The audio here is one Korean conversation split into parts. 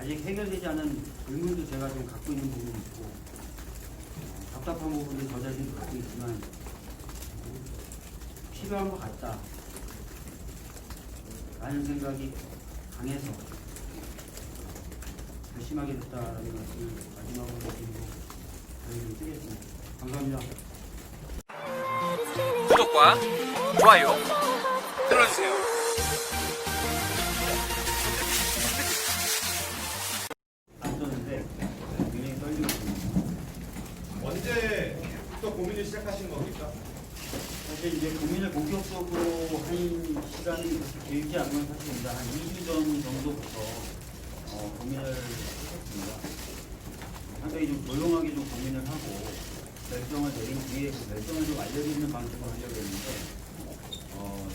아직 해결되지 않은 의문도 제가 좀 갖고 있는 부분이 있고 답답한 부분도 저 자신도 갖고 있지만 필요한 것 같다 라는 생각이 강해서 결심하게 됐다라는 말씀을 마지막으로 드리고 저희는 쓰겠습니다. 감사합니다. 구독과 좋아요 눌러주세요. 안 썼는데 굉장히 떨리고 있습니다. 언제부터 고민을 시작하신 겁니까? 사실 이제 고민을 본격적으로 한 시간이 그렇게 길지 않은 건 사실입니다. 한 2주 전 정도부터 고민을 했습니다. 상당히 좀 조용하게 좀 고민을 하고 결정을 내린 뒤에 그 결정을 좀 알려드리는 방식으로 하려고 했는데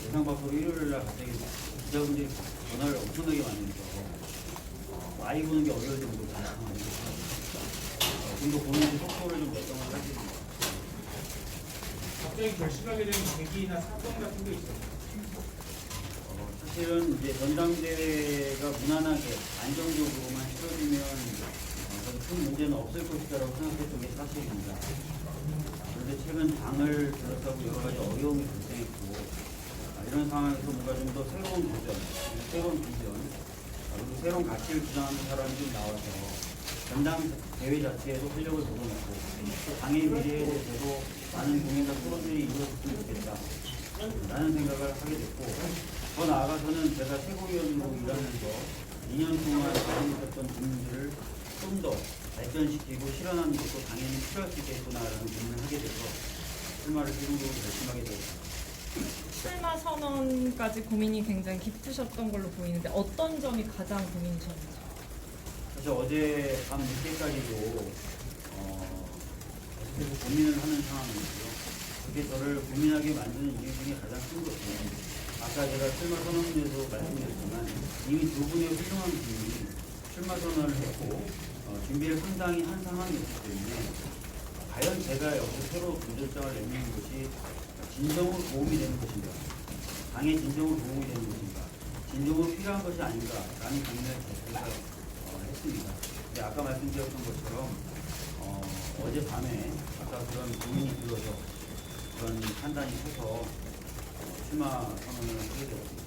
예상 밖으로 일요일날 갑자기 기자분들이 전화를 엄청나게 많이 해서 아이 보는 게 어려울 정도로 좀 더 고민의 속도를 좀 결정을 하겠습니다. 갑자기 결심하게 된 계기나 사건 같은 게 있어요? 사실은 이제 전당대회가 무난하게 안정적으로만 치러지면 저도 큰 문제는 없을 것이라고 생각했던 게 사실입니다. 그런데 최근 당을 둘러싸고 여러 가지 어려움이 발생했고 이런 상황에서 뭔가 좀 더 새로운 도전, 새로운 비전, 그리고 새로운 가치를 주장하는 사람이 좀 나와서 전당대회 자체에도 활력을 불어넣고 또 당의 미래에 대해서도 많은 고민과 토론들이 이루어졌으면 좋겠다 라는 생각을 하게 됐고 더 나아가서는 제가 최고위원으로 일하면서 2년 동안 발생했던 고민들을 좀 더 발전시키고 실현하는 것도 당연히 필요할 수 있겠구나라는 고민을 하게 돼서 출마를 최종적으로 결심하게 되었습니다. 출마 선언까지 고민이 굉장히 깊으셨던 걸로 보이는데 어떤 점이 가장 고민이셨나요? 사실 어제 밤 늦게까지도 계속 고민을 하는 상황이었고요. 그게 저를 고민하게 만드는 이유 중에 가장 큰 것은 아까 제가 출마 선언에서 말씀드렸지만 이미 두 분의 훌륭한 분이 출마 선언을 했고 준비를 상당히 한 상황이었기 때문에 과연 제가 여기서 새로 도전장을 내미는 것이 진정으로 도움이 되는 것인가, 당의 진정으로 도움이 되는 것인가, 진정으로 필요한 것이 아닌가라는 고민을 제가 했습니다. 근데 아까 말씀드렸던 것처럼 어젯밤에 아까 그런 고민이 들어서 그런 판단이 서서 출마 선언을 하게 되었습니다.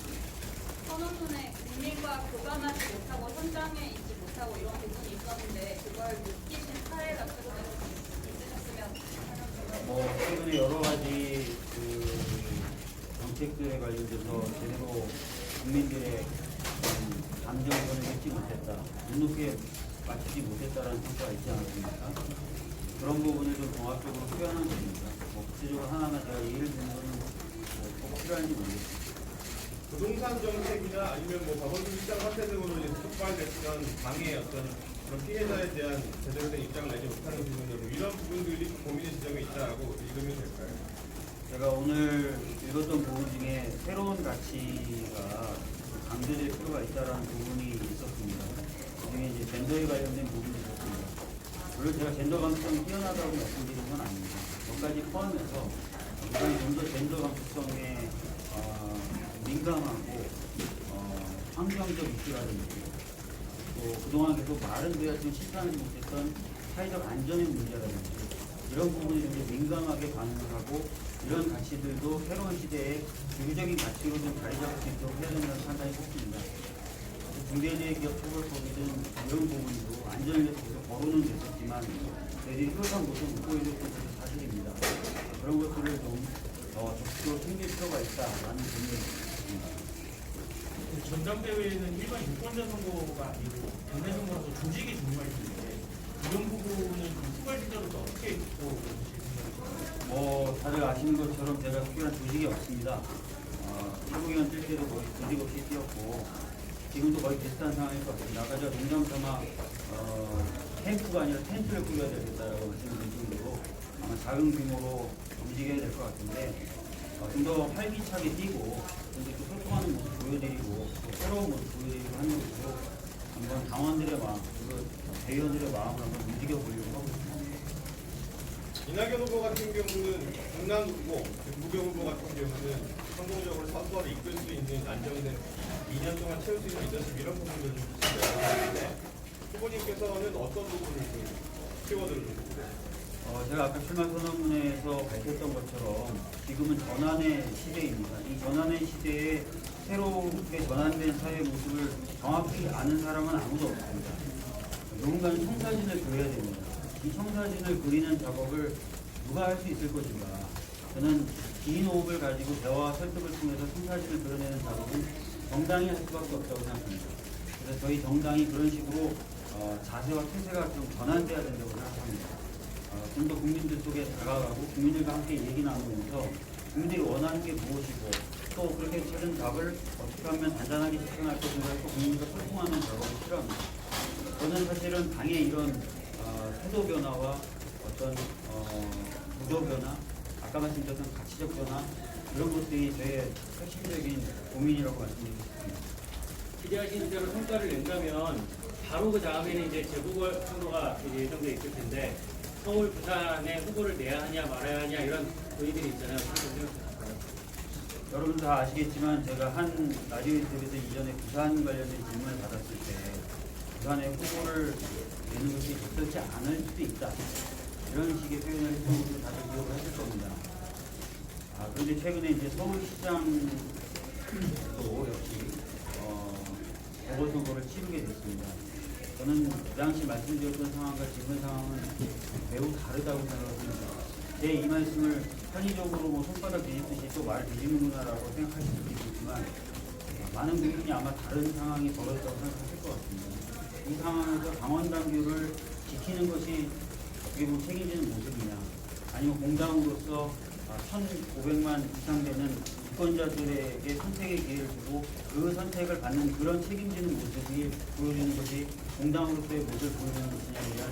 선언 전에 국민과 교감하지 못하고 현장에 있지 못하고 이런 부분이 있었는데 그걸 느끼신 사례가 최근에 있으셨으면 최근에 여러 가지 그 정책들에 관련돼서 제대로 국민들의 감정선을 읽지 못했다, 눈높이에 맞추지 못했다라는 평가가 있지 않았습니까? 그런 부분을 좀 종합적으로 표현한 겁니다. 구체적으로 하나하나 제가 예를 드는 것은 꼭 필요한지 모르겠습니다. 부동산 정책이나 아니면 박원순 시장 사태 등으로 이제 촉발됐던 당의 어떤 그런 피해자에 대한 제대로 된 입장을 내지 못하는 부분으로 이런 부분들이 고민의 지점에 있다라고 읽으면 될까요? 제가 오늘 읽었던 부분 중에 새로운 가치가 강조될 필요가 있다는 부분이 있었습니다. 그중에 이제 젠더에 관련된 부분이 있었습니다. 물론 제가 젠더 감수성이 뛰어나다고 말씀드리는 건 아닙니다. 몇 가지 포함해서 우선 좀 더 젠더 감수성에 민감하고 환경적 이슈라든지 또 그동안 계속 말은 되었지만 실천하지 못했던 사회적 안전의 문제라든지 이런 부분에 좀 민감하게 반응을 하고 이런 가치들도 새로운 시대에 주기적인 가치로 좀 자리 잡을 수 있도록 해야 된다는 판단이 컸습니다. 중대재해기업 처벌법이든 이런 부분도 안전을 위해서 계속 거론은 됐었지만 저희들이 효율한 모습을 못 보여줬던 것이 사실입니다. 그런 것들을 좀 적극적으로 챙길 필요가 있다라는 고민을 했습니다. 전당대회는 일반 유권자 선거가 아니고 국내 선거라서 조직이 중요할 텐데 이런 부분은 후발주자로서 어떻게 보시는 생각이세요? 다들 아시는 것처럼 제가 특별한 조직이 없습니다. 최고위원 뛸 때도 거의 조직 없이 뛰었고 지금도 거의 비슷한 상황일 것 같습니다. 아까 제가 농담삼아 캠프가 아니라 텐트를 꾸려야 되겠다라고 말씀드린 정도로 아마 작은 규모로 움직여야 될 것 같은데 좀 더 활기차게 뛰고 좀 더 소통하는 모습 보여드리고 또 새로운 모습 보여드리고 하는 것으로 한번 당원들의 마음 그리고 대의원들의 마음을 한번 움직여보려고 하고 있습니다. 이낙연 후보 같은 경우는 강남 후보, 무경 후보 같은 경우는 성공적으로 선거를 이끌 수 있는 안정된 2년 동안 채울 수 있는 리더십 이런 부분들 좀 있어요. 후보님께서는 어떤 부분을 키워드를 두시나요? 제가 아까 출마 선언문에서 밝혔던 것처럼 지금은 전환의 시대입니다. 이 전환의 시대에 새롭게 전환된 사회 모습을 정확히 아는 사람은 아무도 없습니다. 누군가는 청사진을 그려야 됩니다. 이 청사진을 그리는 작업을 누가 할 수 있을 것인가? 저는 긴 호흡을 가지고 대화와 설득을 통해서 청사진을 그려내는 작업은 정당이 할 수밖에 없다고 생각합니다. 그래서 저희 정당이 그런 식으로 자세와 태세가 좀 전환돼야 된다고 생각합니다. 좀 더 국민들 속에 다가가고 국민들과 함께 얘기 나누면서 국민들이 원하는 게 무엇이고 또 그렇게 찾은 답을 어떻게 하면 단단하게 집행할 것인가 또 국민과 소통하는 작업이 필요합니다. 저는 사실은 당의 이런 태도 변화와 어떤 구조 변화, 아까 말씀드렸던 가치적 변화 이런 것들이 저의 핵심적인 고민이라고 말씀드리고 싶습니다. 기대하시는 대로 성과를 낸다면 바로 그 다음에는 이제 재보궐선거가 예정돼 있을 텐데 서울, 부산에 후보를 내야 하냐 말아야 하냐 이런 논의들이 있잖아요. 어떻게 생각하실까요? 여러분 다 아시겠지만 제가 한 라디오 인터뷰에서 이전에 부산 관련된 질문을 받았을 때 부산에 후보를 내는 것이 적절치 않을 수도 있다. 이런 식의 표현을 했던 것을 다들 기억을 하실 겁니다. 그런데 최근에 이제 서울시장도 역시 보궐선거를 치르게 됐습니다. 저는 그 당시 말씀드렸던 상황과 지금의 상황은 매우 다르다고 생각합니다. 제 이 말씀을 편의적으로 뭐 손바닥 뒤집듯이 또 말 뒤집는구나라고 생각하실 수도 있겠지만 많은 국민이 아마 다른 상황이 벌어졌다고 생각하실 것 같습니다. 이 상황에서 당원당규를 지키는 것이 어떻게 보면 책임지는 모습이냐 아니면 공당으로서 1,500만 이상 되는 유권자들에게 선택의 기회를 주고 그 선택을 받는 그런 책임지는 모습이 보여주는 것이 공당으로서의 모습을 보여주는 것이냐에 대한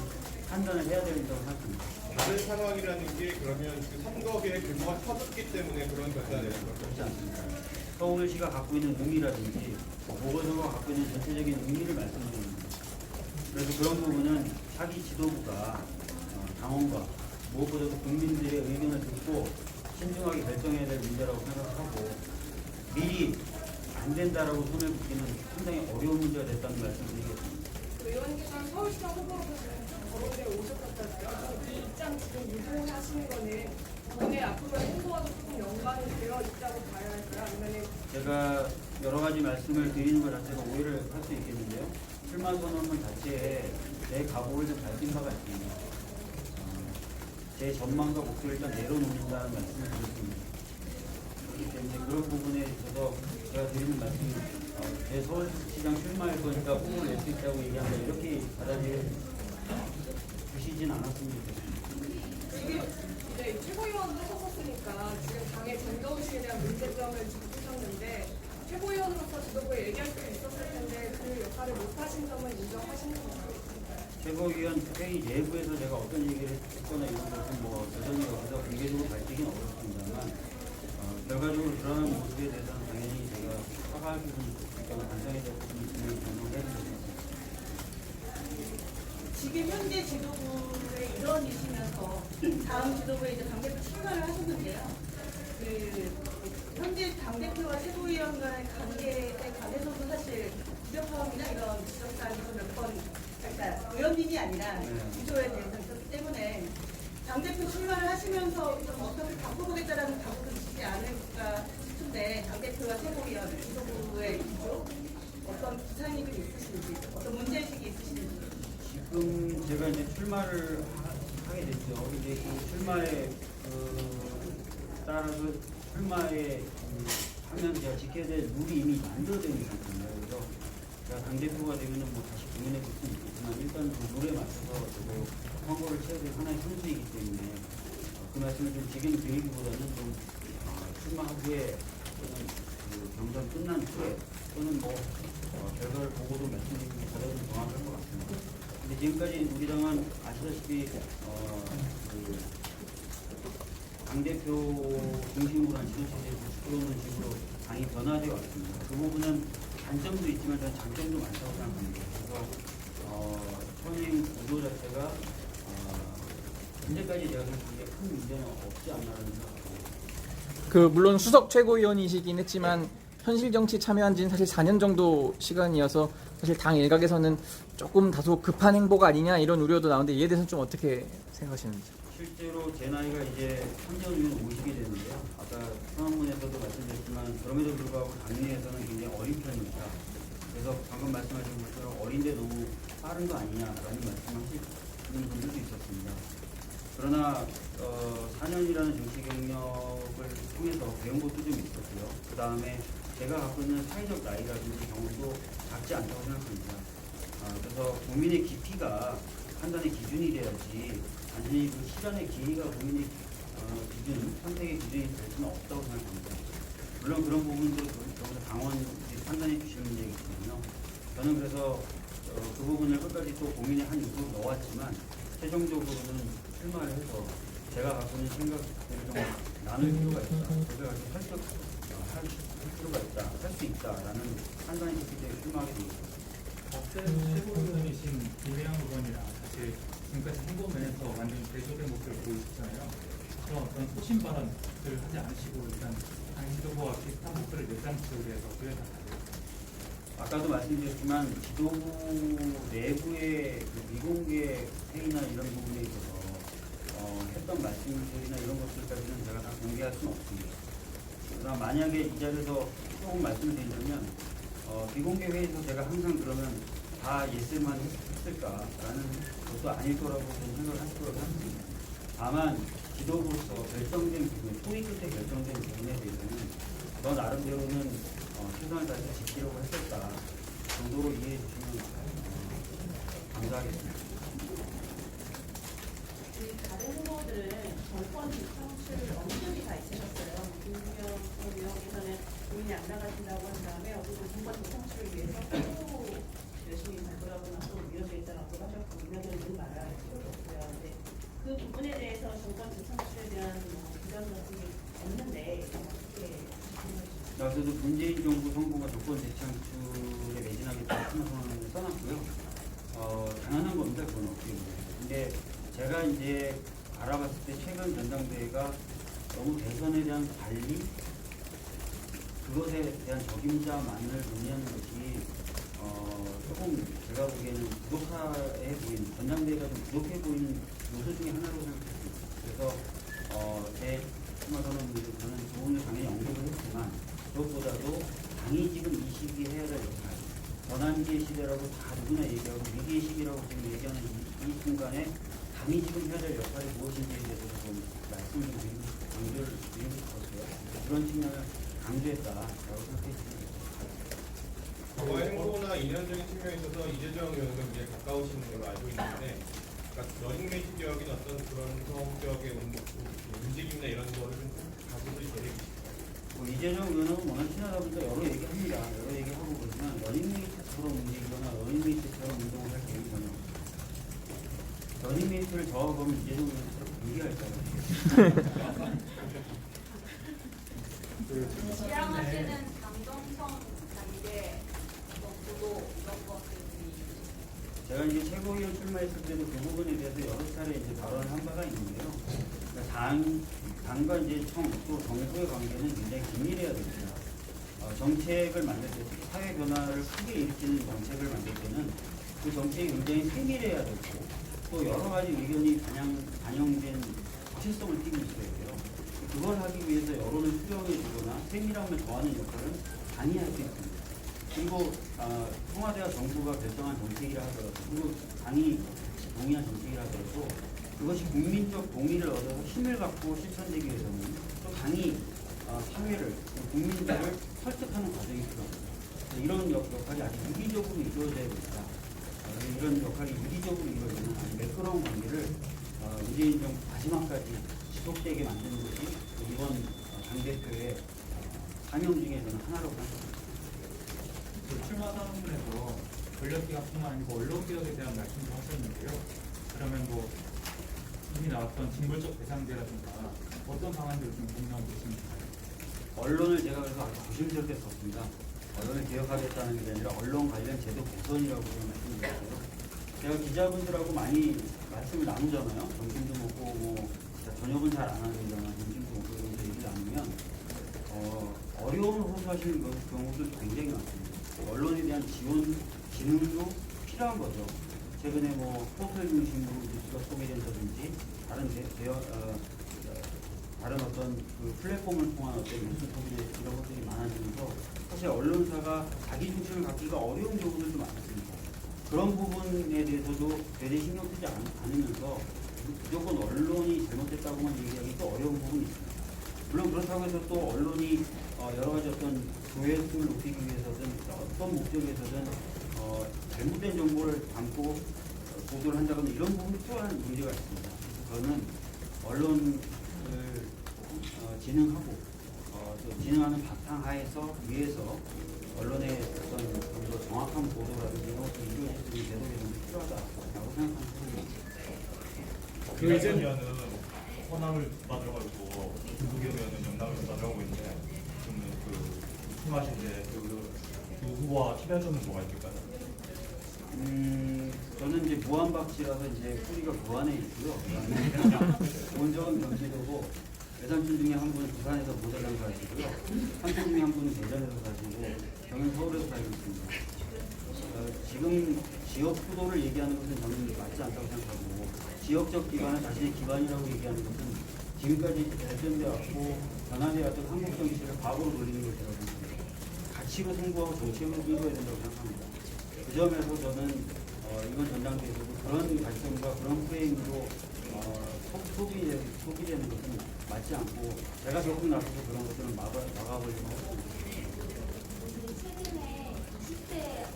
판단을 해야 된다고 생각합니다. 다른 상황이라는 게 그러면 그 선거계의 규모가 커졌기 때문에 그런 결단을 내는 거죠. 그렇지 않습니다. 서울시가 갖고 있는 의미라든지 보궐선거가 갖고 있는 전체적인 의미를 말씀드립니다. 그래서 그런 부분은 자기 지도부가 당원과 무엇보다도 국민들의 의견을 듣고 신중하게 결정해야 될 문제라고 생각하고 미리 안 된다라고 손을 붓기는 상당히 어려운 문제가 됐다는 말씀드리겠습니다. 의원님께서는 서울시장 후보로서 지금 거론에 오셨었잖아요. 이 입장 지금 유도하시는 거는 본의 앞으로의 행보와도 조금 연관이 되어 있다고 봐야 할까요? 아니면 제가 여러 가지 말씀을 드리는 것 자체가 오해를 할 수 있겠는데요. 출마 선언문 자체에 제 각오를 좀 밝힌 바가 있습니다. 제 전망과 목표를 일단 내려놓는다는 말씀을 드렸습니다. 그렇기 때문에 그런 부분에 있어서 제가 드리는 말씀이 제 서울시장 출마할 거니까 후보를 낼 수 있다고 얘기한다 이렇게 받아들여 주시진 않았으면 좋겠습니다. 지금 이제 최고위원 하셨었으니까 지금 당의 전정식에 대한 문제점을 짚으셨는데 최고위원으로서 지도부에 얘기할 수 있었을 텐데 그 역할을 못하신 점은 인정하시는 건가요? 최고위원 회의 내부에서 제가 어떤 얘기를 했거나 이런 것은 뭐 여전히 여기서 공개적으로 밝히긴 어렵습니다만 결과적으로 그러한 모습에 대해서는 당연히 제가 사과할 부분이 있으니까 반성해야 될 부분이 있으면 변명해야 됩니다. 지금 현재 지도부의 일원이시면서 다음 지도부에 이제 당대표 출마를 하셨는데요. 현재 당대표와 최고위원 간의 관계에 관해서도 사실 부적합이나 이런 지적사항이 몇번 그러니까 의원님이 아니라 구조에 대해서 있었기 때문에 당대표 출마를 하시면서 좀 어떻게 바꿔보겠다라는 각오도 있지 않을까 싶은데 당대표와 최고위원, 지도부의 구조 어떤 기상이 있으신지 어떤 문제의식이 있으신지 지금 제가 이제 출마를 하게 됐죠. 이제 그 출마에 따라서 출마에 하면 제가 지켜야 될 룰이 이미 만들어져 있는 상태입니다. 그래서 제가 당대표가 되면은 뭐 다시 고민해 볼 수는 있겠지만 일단 그 룰에 맞춰서 저도 선거를 쳐야 될 하나의 선수이기 때문에 그 말씀을 좀 지금 드리기보다는 좀 출마 후에 또는 그 경선 끝난 후에 또는 뭐 결과를 보고도 말씀드리는 게 가장 좀 정확할 것 같습니다. 근데 지금까지 우리 당은 아시다시피 그 당대표 중심으로 한 지도체제에서 주도하는 식으로 당이 변화되어 왔습니다. 그 부분은 단점도 있지만 저는 장점도 많다고 생각합니다. 그래서 현행 구조 자체가 현재까지 제가 생각하기에 큰 문제는 없지 않나라는 생각합니다. 물론 수석 최고위원이시긴 했지만 현실 정치 참여한 지는 사실 4년 정도 시간이어서 사실 당 일각에서는 조금 다소 급한 행보가 아니냐 이런 우려도 나오는데 이에 대해서는 좀 어떻게 생각하시는지. 실제로 제 나이가 이제 3년 후면 50이 되는데요. 아까 성황문에서도 말씀드렸지만 그럼에도 불구하고 당내에서는 굉장히 어린 편입니다. 그래서 방금 말씀하신 것처럼 어린데 너무 빠른 거 아니냐라는 말씀하시는 분들도 있었습니다. 그러나 4년이라는 정치 경력을 통해서 배운 것도 좀 있었고요. 그 다음에 제가 갖고 있는 사회적 나이라든지 경험도 작지 않다고 생각합니다. 그래서 고민의 깊이가 판단의 기준이 돼야지 단순히 그 시간의 기회가 고민의 기준, 선택의 기준이 될 수는 없다고 생각합니다. 물론 그런 부분도 여기서 당원이 판단해 주실 문제이거든요. 저는 그래서 그 부분을 끝까지 또 고민의 한 요소로 넣었지만 최종적으로는 출마를 해서 제가 갖고 있는 생각들을 좀 나눌 필요가 있다. 제가 할 필요가 있다. 할 수 있다라는 판단이 있기 때문에 출마하게 됩니다. 박전 최고위원이신 김혜영 의원이랑 사실 지금까지 행보면에서 완전히 대조된 모습을 보이셨잖아요. 그런 어떤 소신 발언들을 하지 않으시고 일단 당 지도부와 비슷한 목표를 내세우기 위해서 어떻게 생각하세요? 아까도 말씀드렸지만 지도부 내부의 그 미공개 회의나 이런 부분에 있어서 했던 말씀들이나 이런 것들까지는 제가 다 공개할 수는 없습니다. 그러나 만약에 이 자리에서 조금 말씀을 드리자면 비공개 회의에서 제가 항상 그러면 다 예스만 했을까라는 것도 아닐 거라고 저는 생각을 할 거라고 생각합니다. 다만 지도부로서 결정된 부분, 토의 끝에 결정된 부분에 대해서는 저 나름대로는 최선을 다해서 지키려고 했었다 정도로 이해해 주시면 감사하겠습니다. 다른 후보들은 정권 비청출 언급이 다 있으셨어요. 김부겸 의원께서는 본인이 안 나가신다고 한 다음에 어쨌든 정권 비청출을 위해서 또 열심히 갈 거라고 앞으로 이어져 있다고 하셨고 이면은 늘 말할 필요도 없고요. 근데 그 부분에 대해서 정권 비청출에 대한 부담 같은 게 없는데 어떻게 생각하시나요? 그래도 문재인 정부 정부가 조건 재창출에 매진하겠다는 선언을 써놨고요. 당연한 겁니다. 그건 어떻게 보면. 근데 제가 이제 알아봤을 때 최근 전당대회가 너무 대선에 대한 관리, 그것에 대한 적임자만을 논의하는 것이 조금 제가 보기에는 부족해 보이는, 전당대회가 좀 부족해 보이는 요소 중에 하나라고 생각했습니다. 그래서 제 출마 선언 문제도 저는 부분을 당연히 언급을 했지만 그것보다도 당이 지금 이 시기에 해야 될 역할, 전환기의 시대라고 다 누구나 얘기하고 위기의 시기라고 지금 얘기하는 이 순간에 당이 지금 해야 될 역할이 무엇인지에 대해서 좀 말씀을 좀 강조를 드리고 싶었어요. 그런 측면을 강조했다라고 생각했습니다. 과거의 행보나 인연적인 측면에 있어서 이재정 의원과 이제 가까우신 걸로 알고 있는데, 그러니까 러닝메이트적인 어떤 그런 성격의 움직임이나 이런 거를 좀 가지고 계획이시죠? 이재정 의원은 워낙 친하다 보니까 여러 얘기합니다. 여러 얘기하고 그러지만 러닝메이트처럼 움직이거나 러닝메이트처럼 운동을 할 계획이 전혀 없습니다. 러닝메이트를 저하고는 이재정 의원처럼 얘기할까요? 지향하시는 당정청 단계 구도 이런 것들이 제가 이제 최고위원 출마했을 때도 그 부분에 대해서 여러 차례 이제 발언을 한 바가 있는데요. 그러니까 당과 이제 또 정부의 관계는 굉장히 긴밀해야 됩니다. 정책을 만들 때, 특히 사회 변화를 크게 일으키는 정책을 만들 때는 그 정책이 굉장히 세밀해야 되고 또 여러 가지 의견이 반영된 구체성을 띠고 있어야 돼요. 그걸 하기 위해서 여론을 수렴해 주거나 세밀함을 더하는 역할은 당이 할 수 있습니다. 그리고 청와대와 정부가 결정한 정책이라 하더라도, 그리고 당이 동의한 정책이라 하더라도 그것이 국민적 동의를 얻어서 힘을 갖고 실천되기 위해서는 또 당이 사회를, 국민들을 설득하는 과정이 필요합니다. 이런 역할이 아주 유기적으로 이루어져야 된다. 이런 역할이 유기적으로 이루어지는 아주 매끄러운 관계를 문재인 정부 마지막까지 지속되게 만드는 것이 이번 당대표의 사명 중에 저는 하나라고 생각합니다. 출마 선언문에서 권력기관뿐만 아니고 언론개혁에 대한 말씀도 하셨는데요. 그러면 뭐 이미 나왔던 징벌적 배상제라든가 어떤 방안들을 좀 공유하고 계십니까? 언론을 제가 그래서 아주 조심스럽게 썼습니다. 언론을 개혁하겠다는 게 아니라 언론 관련 제도 개선이라고 저는 말씀드렸어요. 제가 기자분들하고 많이 말씀을 나누잖아요. 점심도 먹고 뭐 저녁은 잘 안 하는잖아. 점심도 먹고 이러면서 얘기를 나누면 어려움을 호소하시는 경우도 굉장히 많습니다. 언론에 대한 지원 지능도 필요한 거죠. 최근에 뭐 포털 중심으로 뉴스가 소개된다든지 다른 어떤 그 플랫폼을 통한 어떤 뉴스 소개 이런 것들이 많아지면서 사실 언론사가 자기 중심을 갖기가 어려운 경우들도 많습니다. 그런 부분에 대해서도 되레 신경 쓰지 않으면서 무조건 언론이 잘못했다고만 얘기하기 또 어려운 부분이 있습니다. 물론 그렇다고 해서 또 언론이 여러 가지 어떤 조회수를 높이기 위해서든 어떤 목적에서든 잘못된 정보를 담고 보도를 한다거나 이런 부분이 또한 문제가 있습니다. 그래서 저는 언론을 진흥하고 또 진흥하는 바탕하에서 위에서 언론의 어떤 좀 더 정확한 보도라든지 이런 것들이 이루어지는 제도가 좀 필요하다라고 생각하는 편입니다. 예전에는 호남을 받으러 가지고 김부겸 의원은 영남을 받으러 가고 있는데 지금 그 말씀하신데 그 후보와 차별 점은 뭐가 있을까요? 저는 이제 무한박씨라서 이제 뿌리가 무한에 있고요. 원정은 경기도고 외삼촌 중에 한 분은 부산에서 모자 장사하시고요. 삼촌 중에 한 분은 대전에서 사시고 저는 서울에서 살고 있습니다. 지금 지역 구도를 얘기하는 것은 저는 맞지 않다고 생각하고 지역적 기반을 자신의 기반이라고 얘기하는 것은 지금까지 발전되어 왔고 변화되어 왔던 한국 정치를 과거로 돌리는 것이라고 생각합니다. 가치로 승부하고 정책으로 이루어야 된다고 생각합니다. 그 점에서 저는 이번 전당대회에서도 그런 관점과 그런 프레임으로 소비되는 것은 맞지 않고 제가 조금 나서서 그런 것들을 막아보려고 하고 최근에 20대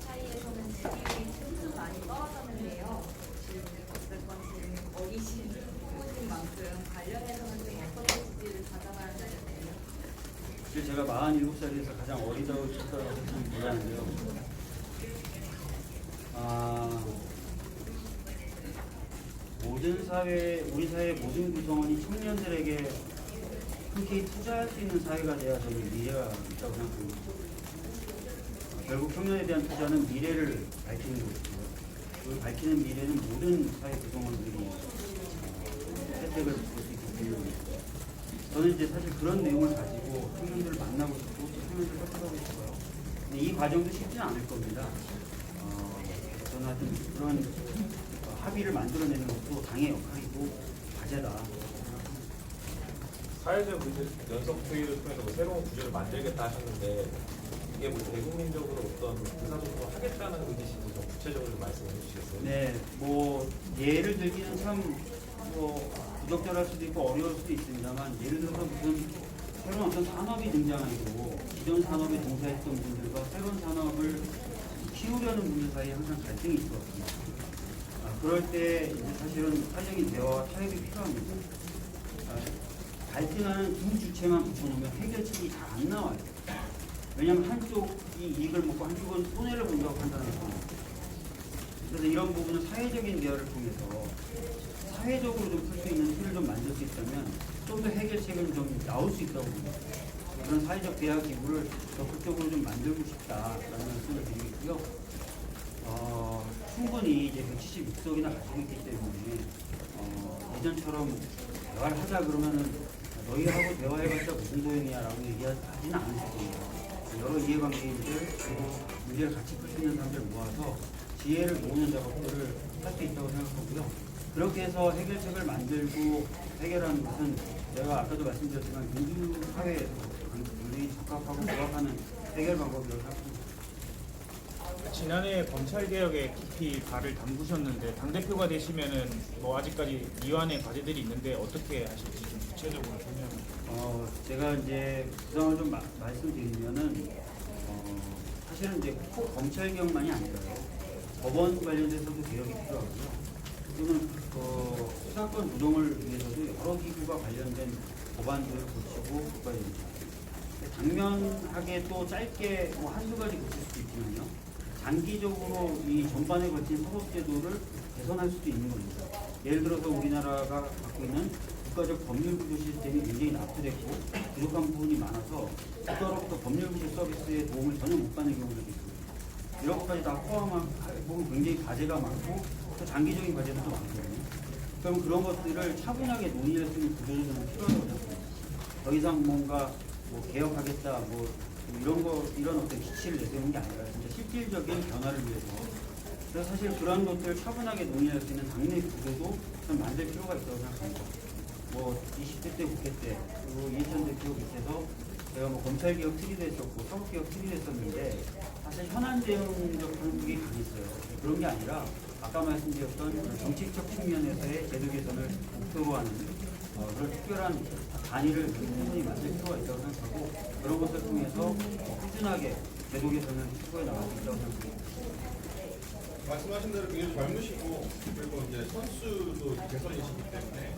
사이에서는 지지율이 좀 많이 떨어졌는데요. 지금 어쨌건 지금 어리신 후보인 만큼 관련해서는 좀 어떤 지지를 가져가야 되는데요? 사실 제가 47살에서 가장 어리다고 쳤다고 했으면 몰랐는데요. 우리 사회 모든 구성원이 청년들에게 함께 투자할 수 있는 사회가 돼야 저는 미래가 있다고 생각합니다. 결국 청년에 대한 투자는 미래를 밝히는 것이고요. 그 밝히는 미래는 모든 사회 구성원들이 혜택을 볼 수 있기 때문에 저는 이제 사실 그런 내용을 가지고 청년들을 만나고 싶고 청년들을 협력하고 싶어요. 근데 이 과정도 쉽지는 않을 겁니다. 저는 하여튼 그런 합의를 만들어내는 것도 당의 역할이고 과제다. 사회적 문제 연석 회의를 통해서 뭐 새로운 구조를 만들겠다 하셨는데 이게 뭐 대국민적으로 어떤 의사소통을 하겠다는 의지신지 좀 구체적으로 말씀해 주시겠어요? 네, 뭐 예를 들기는 참 부적절할 수도 있고 어려울 수도 있습니다만 예를 들어서 무슨 새로운 어떤 산업이 등장하고 기존 산업에 종사했던 분들과 새로운 산업을 키우려는 분들 사이에 항상 갈등이 있을 것 같습니다. 그럴 때 이제 사실은 사회적인 대화와 타협이 필요합니다. 갈등하는 두 주체만 붙여놓으면 해결책이 잘 안 나와요. 왜냐하면 한쪽이 이익을 먹고 한쪽은 손해를 본다고 판단하거든요. 그래서 이런 부분은 사회적인 대화를 통해서 사회적으로 좀 풀 수 있는 틀을 좀 만들 수 있다면 좀 더 해결책은 좀 나올 수 있다고 봅니다. 그런 사회적 대화 기구를 적극적으로 좀 만들고 싶다라는 말씀을 드리겠고요. 충분히 이제 176석이나 가지고 있기 때문에 예전처럼 대화를 하자 그러면은 너희하고 대화해봤자 무슨 소용이야라고 얘기하지는 않을 겁니다. 여러 이해관계인들 그리고 문제를 같이 풀 수 있는 사람들 모아서 지혜를 모으는 작업들을 할 수 있다고 생각하고요. 그렇게 해서 해결책을 만들고 해결하는 것은 제가 아까도 말씀드렸지만 민주사회에서 굉장히 적합하고 부합하는 해결 방법이라고 생각합니다. 지난해 검찰개혁에 깊이 발을 담그셨는데 당대표가 되시면은 뭐 아직까지 미완의 과제들이 있는데 어떻게 하실지 좀 구체적으로 설명을. 제가 이제 구상을 좀 말씀드리면은 사실은 이제 꼭 검찰개혁만이 아니라요. 법원 관련돼서도 개혁이 필요하고요. 또는 수사권 조정을 위해서도 여러 기구가 관련된 법안들을 고치고 국가에 됩니다. 당면하게 또 짧게 뭐 한두 가지 고칠 수도 있지만요. 장기적으로 이 전반에 걸친 사법제도를 개선할 수도 있는 겁니다. 예를 들어서 우리나라가 갖고 있는 국가적 법률구조 시스템이 굉장히 낙후됐고 부족한 부분이 많아서 국가로부터 법률구조 서비스에 도움을 전혀 못 받는 경우들도 있습니다. 이런 것까지 다 포함하고 굉장히 과제가 많고 또 장기적인 과제도 많거든요. 그럼 그런 것들을 차분하게 논의할 수 있는 구조조정이 필요하다고 생각합니다. 더 이상 뭔가 뭐 개혁하겠다 이런 어떤 기치를 내세우는 게 아니라 진짜 실질적인 변화를 위해서 그래서 사실 그런 것들을 차분하게 논의할 수 있는 당내 구조도 좀 만들 필요가 있다고 생각합니다. 뭐 20대 때 국회 때 그리고 이해찬 대표 밑에서 제가 뭐 검찰개혁 특위도 했었고 사법개혁 특위도 했었는데 사실 현안 대응적 한국이 강했어요. 그런 게 아니라 아까 말씀드렸던 정책적 측면에서의 제도 개선을 목표로 하는 그런 특별한 단위를 충분히 만들 필요가 있다고 생각하고 그런 것을 통해서 꾸준하게 제도 개선을 추구해 나갈 수 있다고 생각합니다. 말씀하신 대로 굉장히 젊으시고 그리고 이제 선수도 개선이시기 때문에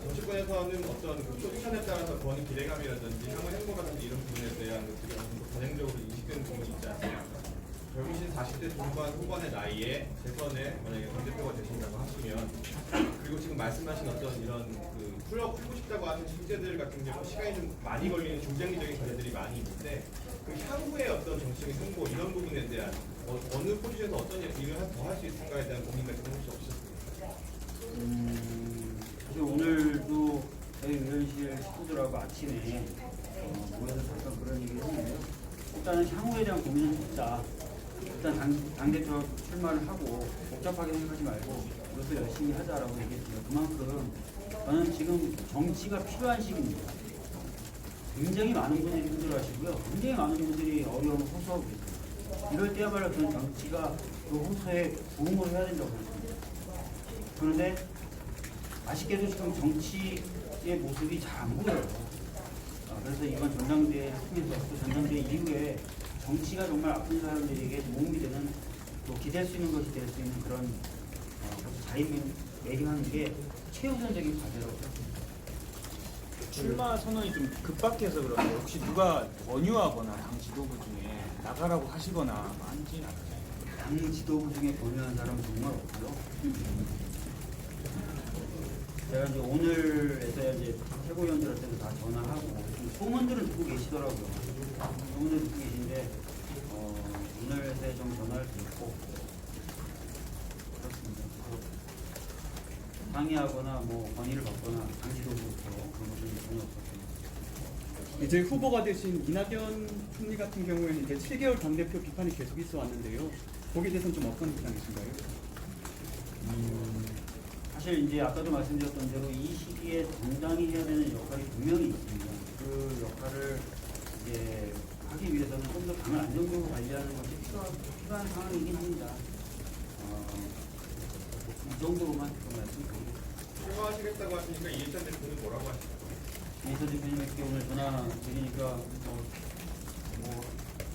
정치권에서는 어떤 그 포지션에 따라서 거는 기대감이라든지 향후 행보라든지 이런 부분에 대한 것들이 어느 정도 관행적으로 인식되는 부분이 있지 않습니까? 젊으신 40대 중반 후반의 나이에 대선에 만약에 당대표가 되신다고 하시면 그리고 지금 말씀하신 어떤 이런 그 풀고 싶다고 하는 숙제들 같은 경우 시간이 좀 많이 걸리는 중장기적인 과제들이 많이 있는데 그 향후의 어떤 정치적인 행보 이런 부분에 대한 어느 포지션에서 어떤 일을 더 할 수 있을까에 대한 고민 같은 건 혹시 없으셨습니까? 사실 오늘도 저희 의원실 식구들하고 아침에 모여서 잠깐 그런 얘기를 했는데요. 일단은 향후에 대한 고민은 없다. 일단 당대표 출마를 하고 복잡하게 생각하지 말고 이것을 열심히 하자라고 얘기했습니다. 그만큼 저는 지금 정치가 필요한 시기입니다. 굉장히 많은 분들이 힘들어하시고요. 굉장히 많은 분들이 어려움을 호소하고 계세요. 이럴 때야말로 저는 정치가 그 호소에 부응을 해야 된다고 생각합니다. 그런데 아쉽게도 지금 정치의 모습이 잘 안 보여요. 그래서 이번 전당대회를 통해서 또 전당대회 이후에 정치가 정말 아픈 사람들에게 도움이 되는 또 기댈 수 있는 것이 될 수 있는 그런 자리매김하는 게 최우선적인 과제라고 생각합니다. 출마 선언이 좀 급박해서 그런데 혹시 누가 권유하거나 당 지도부 중에 나가라고 하시거나 많진 않아요? 당 지도부 중에 권유한 사람은 정말 없고요. 제가 이제 오늘에서야 이제 최고위원들한테도 다 전화하고 소문들은 듣고 계시더라고요. 소문을 듣고 계신데 오늘에서야 좀 전화를 드렸고 그렇습니다. 상의하거나 뭐 건의를 받거나 당 지도부부터 그런 것은 전혀 없었습니다. 이제 후보가 되신 이낙연 총리 같은 경우에는 이제 7개월 당대표 비판이 계속 있어 왔는데요. 거기에 대해서는 좀 어떤 입장이신가요? 사실 이제 아까도 말씀드렸던 대로 이 시기에 정당이 해야 되는 역할이 분명히 있습니다. 그 역할을 이제 하기 위해서는 좀 더 당을 안정적으로 관리하는 것이 필요한 상황이긴 합니다. 이 정도로만 좀 말씀드리겠습니다. 출마하시겠다고 하시니까 이해찬 대표는 뭐라고 하시나요? 이해찬 대표님께 오늘 전화 드리니까 뭐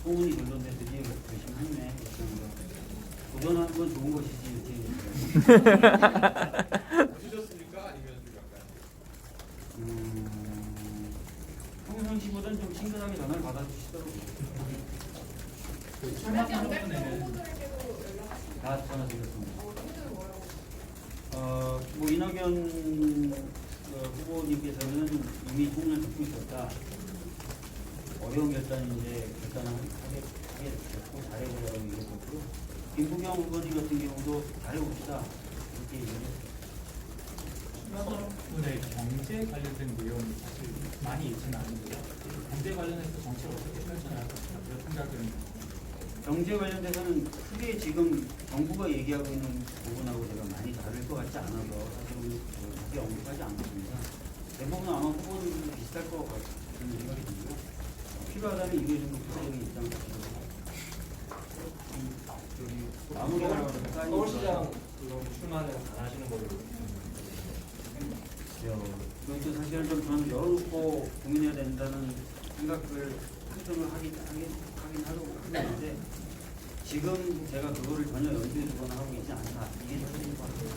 소문이 돌던데 드디어 결심했네. 도전하는 건 좋은 것이지 이렇게. 보셨습니까? 아니면 좀 약간? 평상시보다는 좀 친근하게 전화를 받아주시더라고요. 출마 선언에는 다 전화 드렸습니다. 뭐 이낙연 후보님께서는 이미 소문을 듣고 있었다. 어려운 결단인데 결단을 하게 됐고 잘해보자고 얘기했었고 김부겸 후보님 같은 경우도 잘해봅시다 이렇게 얘기했습니다. 출마 선언에 경제 관련된 내용이 사실 많이 있지는 않은데요. 경제 관련해서 정치를 어떻게 펼쳐나갈 것인가 그런 생각은 경제 관련돼서는 크게 지금 정부가 얘기하고 있는 부분하고 제가 많이 다를 것 같지 않아서 사실은 크게 언급하지 않습니다. 대부분 아마 후보들도 비슷할 것 같은 생각이 들고요. 필요하다면 이게 좀 구체적인 입장을 마무리하라고 하니까 서울시장 출마는 안 하시는 걸로. 그것도 사실은 좀 저는 열어놓고 고민해야 된다는 생각을 한편으로 하긴 하려고 하는데 지금 제가 그거를 전혀 연구해 주거나 하고 있지 않다. 이게 사실인 것 같아요.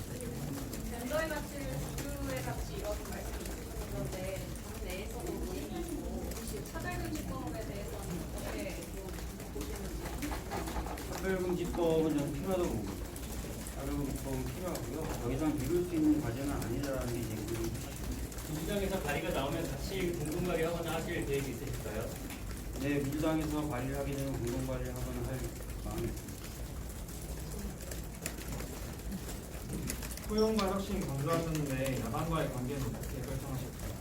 젠더에 맞춘 주류의 가치 이런 말씀이 있으셨는데 당 내에서도 논의가 있고 혹시 차별금지법에 대해서는 어떻게 보시는지? 차별금지법은 저는 필요하다고 봅니다. 차별금지법은 필요하고요. 더 이상 미룰 수 있는 과제는 아니라는 게 제 의견입니다. 민주당에서 발의가 나오면 같이 공동발의하거나 하실 계획이 있으실까요? 네, 민주당에서 발의를 하게 되면 공동발의를 하거나 할 마음이 있습니다. 포용과 혁신 강조하셨는데 야당과의 관계는 어떻게 설정하실까요?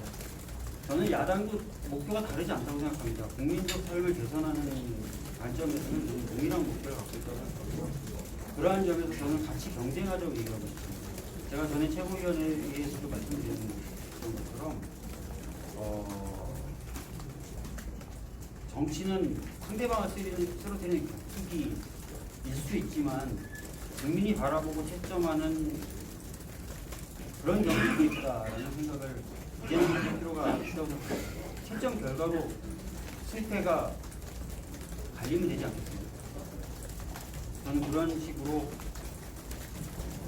저는 야당도 목표가 다르지 않다고 생각합니다. 국민적 삶을 개선하는 관점에서는 저는 동일한 목표를 갖고 있다고 생각하고요. 그러한 점에서 저는 같이 경쟁하자고 얘기하고 싶습니다. 제가 전에 최고위원회에서도 말씀드렸던 것처럼 정치는 상대방을 쓰러뜨리는 격투기일 수 있지만 국민이 바라보고 채점하는 그런 경기도 있다라는 생각을 이제는 가질 필요가 있다고 생각합니다. 채점 결과로 실패가 갈리면 되지 않겠습니까? 저는 그런 식으로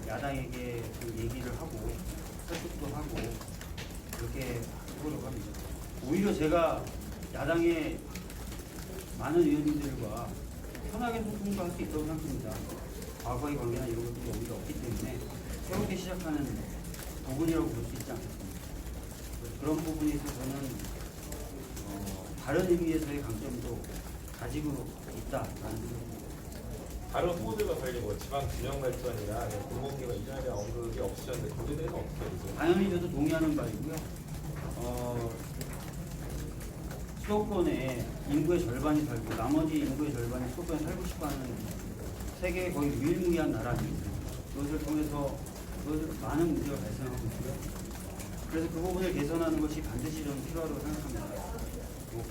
야당에게 좀 얘기를 하고 설득도 하고 그렇게 해보려고 합니다. 오히려 제가 야당의 많은 의원님들과 편하게 소통도 할 수 있다고 생각합니다. 과거의 관계나 이런 것들이 오히려 없기 때문에 새롭게 시작하는 부분이라고 볼 수 있지 않겠습니까? 그런 부분에 있어서는 다른 의미에서의 강점도 가지고 있다라는 생각입니다. 다른 후보들과 달리 뭐 지방 균형 발전이나 공공기관 이전에 대한 언급이 없으셨는데 거기에 대해서 어떻게 보세요? 당연히 저도 동의하는 바이고요. 수도권에 인구의 절반이 살고 나머지 인구의 절반이 수도권에 살고 싶어하는 세계의 거의 유일무이한 나라니 그것을 통해서 많은 문제가 발생하고 있고요. 그래서 그 부분을 개선하는 것이 반드시 저는 필요하다고 생각합니다.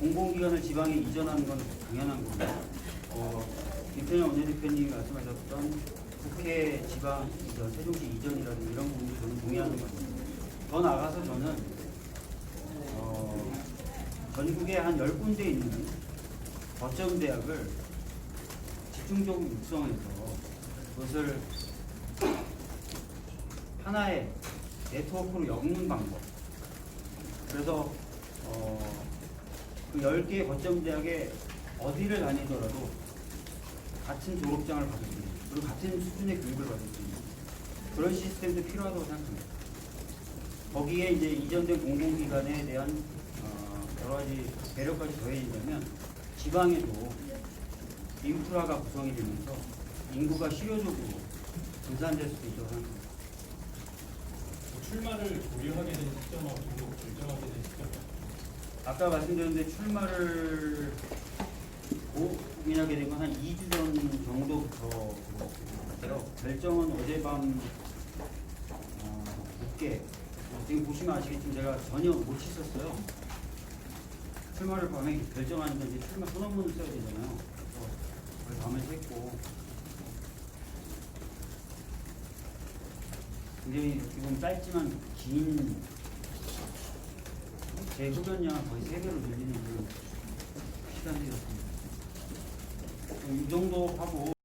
공공기관을 지방에 이전하는 건 당연한 거고요. 김태년 원내대표님이 말씀하셨던 국회 지방 이전, 세종시 이전이라든지 이런 부분도 저는 동의하는 것 같습니다. 더 나아가서 저는 전국에 한 10군데 있는 거점 대학을 집중적으로 육성해서 그것을 하나의 네트워크로 엮는 방법. 그래서 그 10개의 거점 대학에 어디를 다니더라도 같은 졸업장을 받을 수 있는 그리고 같은 수준의 교육을 받을 수 있는 그런 시스템도 필요하다고 생각합니다. 거기에 이제 이전된 공공기관에 대한 여러 가지 배려까지 더해진다면 지방에도 인프라가 구성이 되면서 인구가 실효적으로 분산될 수도 있다고 생각합니다. 출마를 고려하게 된 시점하고 등록 결정하게 된 시점. 아까 말씀드렸는데 출마를 고민하게 된 건 한 2주 전 정도부터 같아요. 결정은 어젯밤 늦게 지금 보시면 아시겠지만 제가 전혀 못 씻었어요. 출마를 밤에 결정하는데 이제 출마 선언문을 써야 되잖아요. 그래서 밤을 샜고 굉장히 지금 짧지만 긴 제 흡연량 거의 3배로 늘리는 그런 시간이었습니다. 이 정도 하고